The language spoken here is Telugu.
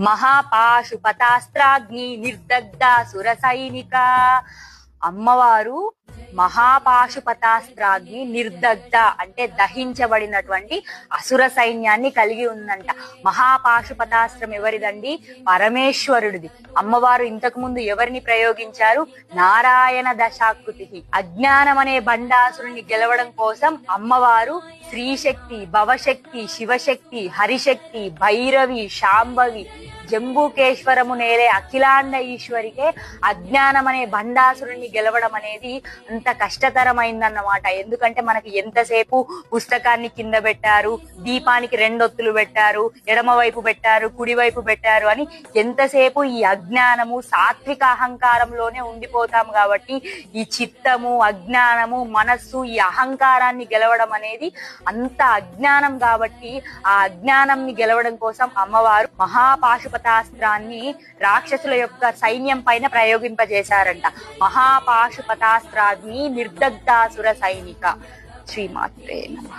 మహాపాశుపతాస్త్రాగ్ని నిర్దగ్ధాసుర సైనిక. అమ్మవారు మహాపాశుపతాస్త్రాగ్ని నిర్దగ్ధ అంటే దహించబడినటువంటి అసుర సైన్యాన్ని కలిగి ఉందంట. మహాపాశుపతాస్త్రం ఎవరిదండి? పరమేశ్వరుడిది. అమ్మవారు ఇంతకు ముందు ఎవరిని ప్రయోగించారు? నారాయణ దశాకృతి. అజ్ఞానం అనే బండాసురుని గెలవడం కోసం అమ్మవారు శ్రీశక్తి, భవశక్తి, శివశక్తి, హరిశక్తి, భైరవి, శాంభవి, జంబూకేశ్వరము నేలే అఖిలాండ ఈశ్వరికే అజ్ఞానం అనే బండాసురుణ్ణి గెలవడం అనేది అంత కష్టతరమైందన్నమాట. ఎందుకంటే మనకి ఎంతసేపు పుస్తకాన్ని కింద పెట్టారు, దీపానికి 2 ఒత్తులు పెట్టారు, ఎడమ వైపు పెట్టారు, కుడి వైపు పెట్టారు అని ఎంతసేపు ఈ అజ్ఞానము సాత్విక అహంకారంలోనే ఉండిపోతాం. కాబట్టి ఈ చిత్తము, అజ్ఞానము, మనస్సు, ఈ అహంకారాన్ని గెలవడం అనేది అంత అజ్ఞానం. కాబట్టి ఆ అజ్ఞానంని గెలవడం కోసం అమ్మవారు మహాపాశుపతాస్త్రాన్ని రాక్షసుల యొక్క సైన్యం పైన ప్రయోగింపజేశారంట. మహాపాశుపతాస్త్రాన్ని నిర్దగ్ధాసుర సైనిక. శ్రీమాత్రే నమః.